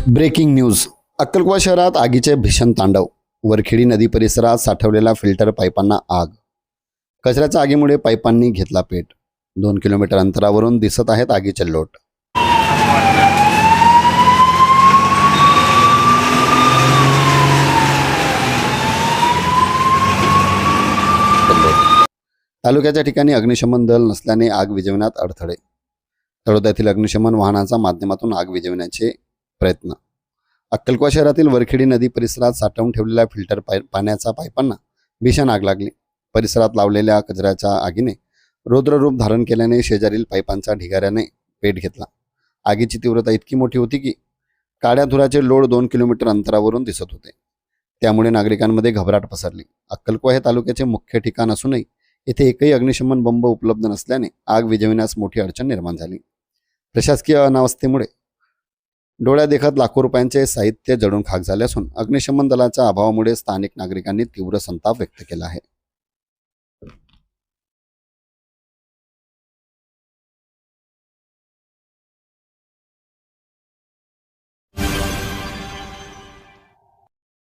Breaking news. अक्कलकोवा शहरात आगीचे भीषण तांडव। वरखेडी नदी परिसरात साठवलेल्या फिल्टर पाईपांना आग। कचऱ्याच्या आगीमुळे पाईपांनी घेतला पेट। 2 किलोमीटर अंतरावरून दिसत आहेत आगीचे लोट। तालुक्याच्या ठिकाणी अग्निशमन दल नसल्याने आग विझवण्यात अडथळे। तळोद्यातील अग्निशमन वाहनांच्या माध्यमातून आग विझवण्याचे प्रयत्न। अक्कलकोवा शहरातील वरखेडी नदी परिसरात साठवून ठेवलेल्या फिल्टर पाण्याच्या पाईपांना भीषण आग लागली। परिसरात लावलेल्या कचऱ्याच्या आगीने रौद्ररूप धारण केल्याने शेजारील पाईपांच्या ढिगाऱ्याने पेट घेतला। आगीची तीव्रता इतकी मोठी होती की काळ्या धुराचे लोट 2 किलोमीटर अंतरावरून दिसत होते। त्यामुळे नागरिकांमध्ये घबराट पसरली। अक्कलकोवा हे तालुक्याचे मुख्य ठिकाण असूनही येथे एकही अग्निशमन बंब उपलब्ध नसल्याने आग विझविण्यास मोठी अडचण निर्माण झाली। प्रशासकीय अनावस्थेमुळे डोळ्या देखत लाखो रुपयांचे साहित्य जळून खाक झाले असून अग्निशमन दलाच्या अभावामुळे स्थानिक नागरिकांनी तीव्र संताप व्यक्त केला आहे।